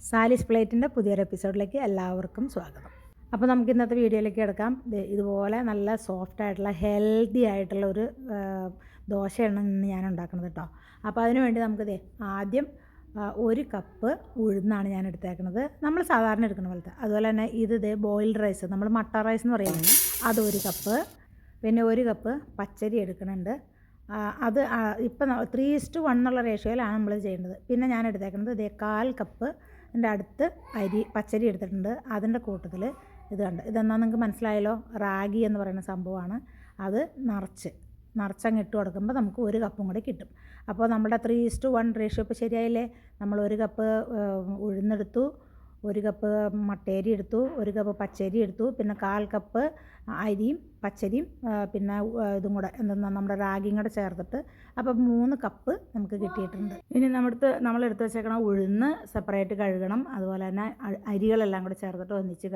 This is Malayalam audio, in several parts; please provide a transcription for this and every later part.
സാലീസ് പ്ലേറ്റിൻ്റെ പുതിയൊരു എപ്പിസോഡിലേക്ക് എല്ലാവർക്കും സ്വാഗതം. അപ്പോൾ നമുക്ക് ഇന്നത്തെ വീഡിയോയിലേക്ക് കിടക്കാം. ഇതുപോലെ നല്ല സോഫ്റ്റ് ആയിട്ടുള്ള ഹെൽത്തി ആയിട്ടുള്ള ഒരു ദോശയാണ് ഇന്ന് ഞാൻ ഉണ്ടാക്കുന്നത് കേട്ടോ. അപ്പോൾ അതിന് വേണ്ടി നമുക്ക് ആദ്യം 1 കപ്പ് ഉഴുന്നാണ് ഞാൻ എടുത്തേക്കുന്നത്, നമ്മൾ സാധാരണ എടുക്കുന്ന പോലത്തെ. അതുപോലെ തന്നെ ഇത് ബോയിൽഡ് റൈസ്, നമ്മൾ മട്ട റൈസ് എന്ന് പറയുന്നത്, അത് 1 കപ്പ്. പിന്നെ 1 കപ്പ് പച്ചരി എടുക്കുന്നുണ്ട്. അത് ഇപ്പം 3:1 എന്നുള്ള റേഷ്യോയിലാണ് നമ്മൾ ചെയ്യേണ്ടത്. പിന്നെ ഞാൻ എടുത്തേക്കുന്നത് 1/4 കപ്പ് അടുത്ത് പച്ചരി എടുത്തിട്ടുണ്ട്. അതിൻ്റെ കൂട്ടത്തിൽ ഇത് കണ്ട്, ഇതെന്നാൽ നിങ്ങൾക്ക് മനസ്സിലായല്ലോ, റാഗി എന്ന് പറയുന്ന സംഭവമാണ്. അത് നിറച്ചങ്ങ് ഇട്ട് കൊടുക്കുമ്പോൾ നമുക്ക് 1 കപ്പും കൂടി കിട്ടും. അപ്പോൾ നമ്മുടെ 3:1 റേഷ്യോ ഇപ്പോൾ ശരിയായില്ലേ. നമ്മൾ 1 കപ്പ് ഉഴുന്നെടുത്തു, 1 കപ്പ് മട്ടേരി എടുത്തു, 1 കപ്പ് പച്ചരി എടുത്തു, പിന്നെ 1/4 കപ്പ് അരിയും പച്ചരിയും പിന്നെ ഇതും കൂടെ നമ്മുടെ റാഗിയും കൂടെ ചേർത്തിട്ട് അപ്പോൾ 3 കപ്പ് നമുക്ക് കിട്ടിയിട്ടുണ്ട്. ഇനി നമ്മളെടുത്ത് വെച്ചേക്കണ ഉഴുന്ന് സെപ്പറേറ്റ് കഴുകണം. അതുപോലെ തന്നെ അരികളെല്ലാം കൂടെ ചേർത്തിട്ട് ഒന്നിച്ച്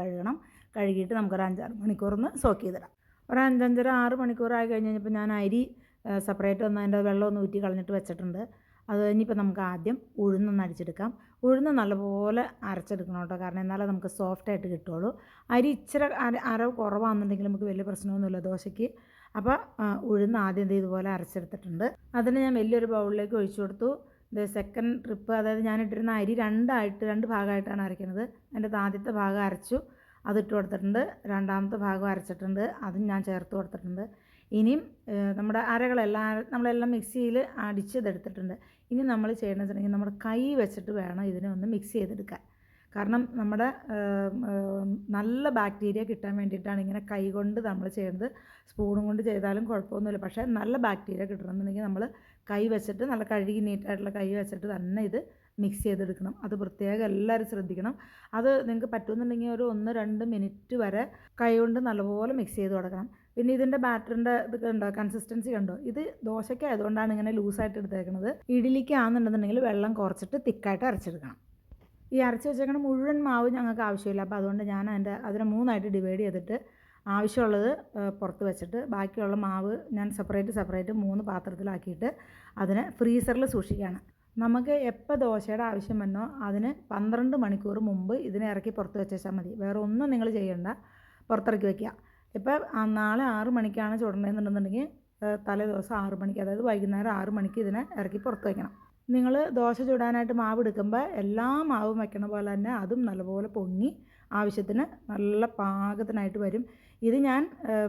കഴുകിയിട്ട് നമുക്കൊരു 5-6 മണിക്കൂറിന് സോക്ക് ചെയ്തിടാം. ഒരു 5-6 മണിക്കൂറായി കഴിഞ്ഞ് കഴിഞ്ഞപ്പോൾ ഞാൻ അരി സെപ്പറേറ്റ് അതിൻ്റെ വെള്ളമൊന്ന് ഊറ്റി കളഞ്ഞിട്ട് വെച്ചിട്ടുണ്ട്. അത് കഴിഞ്ഞിപ്പോൾ നമുക്ക് ആദ്യം ഉഴുന്നൊന്ന് അടിച്ചെടുക്കാം. ഉഴുന്ന് നല്ലപോലെ അരച്ചെടുക്കണം കേട്ടോ, കാരണം എന്നാലേ നമുക്ക് സോഫ്റ്റായിട്ട് കിട്ടുള്ളൂ. അരി ഇച്ചിരി അരവ് കുറവാണെന്നുണ്ടെങ്കിൽ നമുക്ക് വലിയ പ്രശ്നമൊന്നുമില്ല ദോശയ്ക്ക്. അപ്പോൾ ഉഴുന്ന് ആദ്യം ഇതുപോലെ അരച്ചെടുത്തിട്ടുണ്ട്. അതിന് ഞാൻ വലിയൊരു ബൗളിലേക്ക് ഒഴിച്ചു കൊടുത്തു. സെക്കൻഡ് ട്രിപ്പ്, അതായത് ഞാനിട്ടിരുന്ന അരി 2 ഭാഗമായിട്ടാണ് അരയ്ക്കുന്നത്. എൻ്റെ ആദ്യത്തെ ഭാഗം അരച്ചു, അതിട്ട് കൊടുത്തിട്ടുണ്ട്. രണ്ടാമത്തെ ഭാഗം അരച്ചിട്ടുണ്ട്, അതും ഞാൻ ചേർത്ത് കൊടുത്തിട്ടുണ്ട്. ഇനിയും നമ്മുടെ നമ്മളെല്ലാം മിക്സിയിൽ അടിച്ചെടുത്തിട്ടുണ്ട്. ഇനി നമ്മൾ ചെയ്യണമെന്ന് വെച്ചിട്ടുണ്ടെങ്കിൽ നമ്മുടെ കൈ വെച്ചിട്ട് വേണം ഇതിനെ ഒന്ന് മിക്സ് ചെയ്തെടുക്കാൻ. കാരണം നമ്മുടെ നല്ല ബാക്ടീരിയ കിട്ടാൻ വേണ്ടിയിട്ടാണ് ഇങ്ങനെ കൈ കൊണ്ട് നമ്മൾ ചെയ്യുന്നത്. സ്പൂണും കൊണ്ട് ചെയ്താലും കുഴപ്പമൊന്നുമില്ല. പക്ഷേ നല്ല ബാക്ടീരിയ കിട്ടണമെന്നുണ്ടെങ്കിൽ നമ്മൾ കൈ വെച്ചിട്ട്, നല്ല കഴുകി നീറ്റായിട്ടുള്ള കൈ വെച്ചിട്ട് തന്നെ ഇത് മിക്സ് ചെയ്തെടുക്കണം. അത് പ്രത്യേകം എല്ലാവരും ശ്രദ്ധിക്കണം. അത് നിങ്ങൾക്ക് പറ്റുമെന്നുണ്ടെങ്കിൽ ഒരു 1-2 മിനിറ്റ് വരെ കൈ കൊണ്ട് നല്ലപോലെ മിക്സ് ചെയ്ത് കൊടുക്കണം. പിന്നെ ഇതിൻ്റെ ബാറ്ററിൻ്റെ ഇത് കണ്ടോ, കൺസിസ്റ്റൻസി കണ്ടോ, ഇത് ദോശയ്ക്ക് ആയതുകൊണ്ടാണ് ഇങ്ങനെ ലൂസായിട്ട് എടുത്തേക്കുന്നത്. ഇഡ്ഡലിക്ക് ആണെന്നുണ്ടെന്നുണ്ടെങ്കിൽ വെള്ളം കുറച്ചിട്ട് തിക്കായിട്ട് അരച്ചെടുക്കണം. ഈ അരച്ച് വെച്ചേക്കണ മുഴുവൻ മാവ് ഞങ്ങൾക്ക് ആവശ്യമില്ല. അപ്പോൾ അതുകൊണ്ട് ഞാൻ അതിനെ 3ആയിട്ട് ഡിവൈഡ് ചെയ്തിട്ട് ആവശ്യമുള്ളത് പുറത്ത് വെച്ചിട്ട് ബാക്കിയുള്ള മാവ് ഞാൻ സെപ്പറേറ്റ് 3 പാത്രത്തിലാക്കിയിട്ട് അതിനെ ഫ്രീസറിൽ സൂക്ഷിക്കുകയാണ്. നമുക്ക് എപ്പോൾ ദോശയുടെ ആവശ്യം വന്നോ അതിന് 12 മണിക്കൂർ മുമ്പ് ഇതിനെ ഇറക്കി പുറത്ത് വെച്ചാൽ മതി. വേറെ ഒന്നും നിങ്ങൾ ചെയ്യണ്ട, പുറത്തിറക്കി വയ്ക്കുക. ഇപ്പോൾ നാളെ 6 മണിക്കാണ് ചുടണമെന്നുണ്ടെന്നുണ്ടെങ്കിൽ തലേ ദിവസം 6 മണിക്ക്, അതായത് വൈകുന്നേരം 6 മണിക്ക് ഇതിനെ ഇറക്കി പുറത്ത് വയ്ക്കണം. നിങ്ങൾ ദോശ ചുടാനായിട്ട് മാവ് എടുക്കുമ്പോൾ എല്ലാ മാവും വയ്ക്കണ പോലെ തന്നെ അതും നല്ലപോലെ പൊങ്ങി ആവശ്യത്തിന് നല്ല പാകത്തിനായിട്ട് വരും. ഇത് ഞാൻ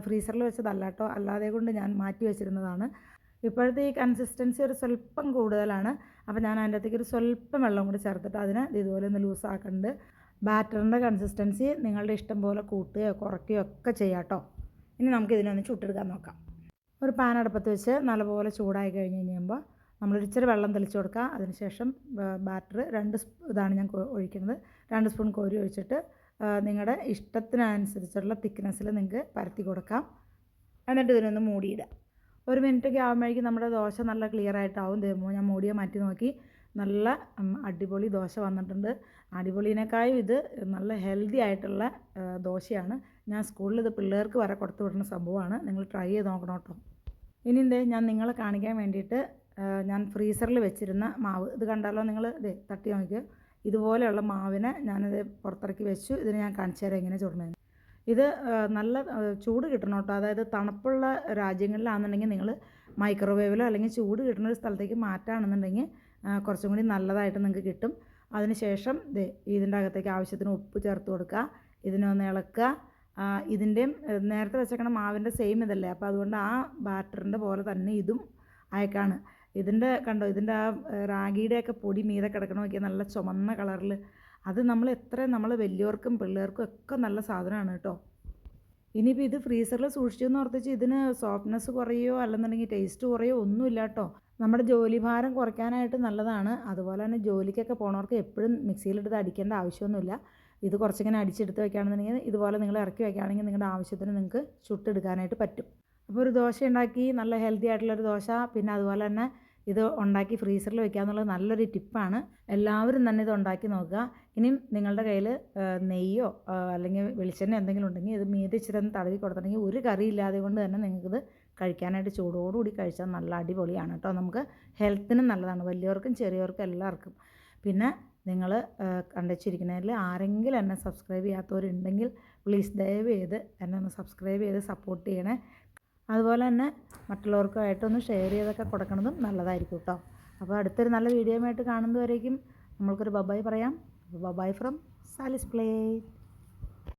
ഫ്രീസറിൽ വെച്ചതല്ല കേട്ടോ, അല്ലാതെ കൊണ്ട് ഞാൻ മാറ്റി വെച്ചിരുന്നതാണ്. ഇപ്പോഴത്തെ ഈ കൺസിസ്റ്റൻസി ഒരു സ്വല്പം കൂടുതലാണ്. അപ്പോൾ ഞാൻ അതിൻ്റെ അകത്തേക്ക് ഒരു സ്വല്പം വെള്ളം കൂടി ചേർത്തിട്ട് അതിനെ ഇതുപോലെ ഒന്ന് ലൂസാക്കുന്നുണ്ട്. ബാറ്ററിൻ്റെ കൺസിസ്റ്റൻസി നിങ്ങളുടെ ഇഷ്ടം പോലെ കൂട്ടുകയോ കുറയ്ക്കുകയോ ഒക്കെ ചെയ്യാം കേട്ടോ. ഇനി നമുക്ക് ഇതിനൊന്ന് ചുട്ടെടുക്കാൻ നോക്കാം. ഒരു പാൻ അടുപ്പത്ത് വെച്ച് നല്ലപോലെ ചൂടായി കഴിഞ്ഞ് കഴിയുമ്പോൾ നമ്മളൊരു ഇച്ചിരി വെള്ളം തെളിച്ച് കൊടുക്കുക. അതിനുശേഷം ബാറ്റർ 2 ഇതാണ് ഞാൻ ഒഴിക്കുന്നത്. 2 സ്പൂൺ കോരി ഒഴിച്ചിട്ട് നിങ്ങളുടെ ഇഷ്ടത്തിനനുസരിച്ചുള്ള തിക്നെസ്സിൽ നിങ്ങൾക്ക് പരത്തി കൊടുക്കാം. എന്നിട്ട് ഇതിനൊന്ന് മൂടിയിടുക. 1 മിനിറ്റൊക്കെ ആകുമ്പോഴേക്കും നമ്മുടെ ദോശ നല്ല ക്ലിയർ ആയിട്ടാവും. ഞാൻ മൂടിയെ മാറ്റി നോക്കി, നല്ല അടിപൊളി ദോശ വന്നിട്ടുണ്ട്. അടിപൊളിനേക്കാളും ഇത് നല്ല ഹെൽത്തി ആയിട്ടുള്ള ദോശയാണ്. ഞാൻ സ്കൂളിൽ ഇത് പിള്ളേർക്ക് വരെ കൊടുത്തു വിടുന്ന സംഭവമാണ്. നിങ്ങൾ ട്രൈ ചെയ്ത് നോക്കണം കേട്ടോ. ഇനി ഞാൻ നിങ്ങളെ കാണിക്കാൻ വേണ്ടിയിട്ട് ഞാൻ ഫ്രീസറിൽ വെച്ചിരുന്ന മാവ് ഇത് കണ്ടാലോ, നിങ്ങൾ തട്ടി നോക്കിയോ. ഇതുപോലെയുള്ള മാവിനെ ഞാനിത് പുറത്തിറക്കി വെച്ചു. ഇതിന് ഞാൻ കാണിച്ചു തരാം എങ്ങനെ ചുടണമെന്ന്. ഇത് നല്ല ചൂട് കിട്ടണം കേട്ടോ. അതായത് തണുപ്പുള്ള രാജ്യങ്ങളിലാണെന്നുണ്ടെങ്കിൽ നിങ്ങൾ മൈക്രോവേവിലോ അല്ലെങ്കിൽ ചൂട് കിട്ടുന്ന ഒരു സ്ഥലത്തേക്ക് മാറ്റുകയാണെന്നുണ്ടെങ്കിൽ കുറച്ചും കൂടി നല്ലതായിട്ട് നിങ്ങൾക്ക് കിട്ടും. അതിനുശേഷം ഇതിൻ്റെ അകത്തേക്ക് ആവശ്യത്തിന് ഉപ്പ് ചേർത്ത് കൊടുക്കുക. ഇതിനൊന്ന് ഇളക്കുക. ഇതിൻ്റെയും നേരത്തെ വെച്ചേക്കണ മാവിൻ്റെ സെയിം ഇതല്ലേ, അപ്പോൾ അതുകൊണ്ട് ആ ബാറ്ററിൻ്റെ പോലെ തന്നെ ഇതും അയക്കാണ്. ഇതിൻ്റെ കണ്ടോ, ഇതിൻ്റെ ആ റാഗിയുടെയൊക്കെ പൊടി മീതെ കിടക്കണ നോക്കിയാൽ നല്ല ചുമന്ന കളറിൽ. അത് നമ്മൾ വലിയവർക്കും പിള്ളേർക്കും ഒക്കെ നല്ല സാധനമാണ് കേട്ടോ. ഇനിയിപ്പോൾ ഇത് ഫ്രീസറിൽ സൂക്ഷിച്ചു എന്ന് ഓർത്തിച്ച് ഇതിന് സോഫ്റ്റ്നെസ് കുറയോ അല്ലെന്നുണ്ടെങ്കിൽ ടേസ്റ്റ് കുറയോ ഒന്നുമില്ല കേട്ടോ. നമ്മുടെ ജോലി ഭാരം കുറയ്ക്കാനായിട്ട് നല്ലതാണ്. അതുപോലെ തന്നെ ജോലിക്കൊക്കെ പോണവർക്ക് എപ്പോഴും മിക്സിയിലിട്ട് അടിക്കേണ്ട ആവശ്യമൊന്നുമില്ല. ഇത് കുറച്ചിങ്ങനെ അടിച്ചെടുത്ത് വയ്ക്കുകയാണെന്നുണ്ടെങ്കിൽ ഇതുപോലെ നിങ്ങൾ ഇറക്കി വയ്ക്കുകയാണെങ്കിൽ നിങ്ങളുടെ ആവശ്യത്തിന് നിങ്ങൾക്ക് ചുട്ടെടുക്കാനായിട്ട് പറ്റും. അപ്പോൾ ഒരു ദോശ ഉണ്ടാക്കി, നല്ല ഹെൽത്തി ആയിട്ടുള്ളൊരു ദോശ. പിന്നെ അതുപോലെ തന്നെ ഇത് ഉണ്ടാക്കി ഫ്രീസറിൽ വെക്കുക എന്നുള്ളത് നല്ലൊരു ടിപ്പാണ്. എല്ലാവരും തന്നെ ഇത് ഉണ്ടാക്കി നോക്കുക. ഇനിയും നിങ്ങളുടെ കയ്യിൽ നെയ്യോ അല്ലെങ്കിൽ വെളിച്ചെണ്ണ എന്തെങ്കിലും ഉണ്ടെങ്കിൽ ഇത് മീതെ ഇച്ചിരി ഒന്ന് തടവി കൊടുത്തിട്ടുണ്ടെങ്കിൽ ഒരു കറി ഇല്ലാതെ കൊണ്ട് തന്നെ നിങ്ങൾക്കിത് കഴിക്കാനായിട്ട് ചൂടോടുകൂടി കഴിച്ചാൽ നല്ല അടിപൊളിയാണ് കേട്ടോ. നമുക്ക് ഹെൽത്തിനും നല്ലതാണ്, വലിയവർക്കും ചെറിയവർക്കും എല്ലാവർക്കും. പിന്നെ നിങ്ങൾ കണ്ടുവച്ചിരിക്കുന്നതിൽ ആരെങ്കിലും എന്നെ സബ്സ്ക്രൈബ് ചെയ്യാത്തവരുണ്ടെങ്കിൽ പ്ലീസ് ദയവ് ചെയ്ത് എന്നെ ഒന്ന് സബ്സ്ക്രൈബ് ചെയ്ത് സപ്പോർട്ട് ചെയ്യണേ. അതുപോലെ തന്നെ മറ്റുള്ളവർക്കുമായിട്ടൊന്ന് ഷെയർ ചെയ്തൊക്കെ കൊടുക്കണതും നല്ലതായിരിക്കും കേട്ടോ. അപ്പോൾ അടുത്തൊരു നല്ല വീഡിയോയുമായിട്ട് കാണുന്നതുവരേക്കും നമ്മൾക്കൊരു ബബായ് പറയാം. Bye bye from Sali's plate.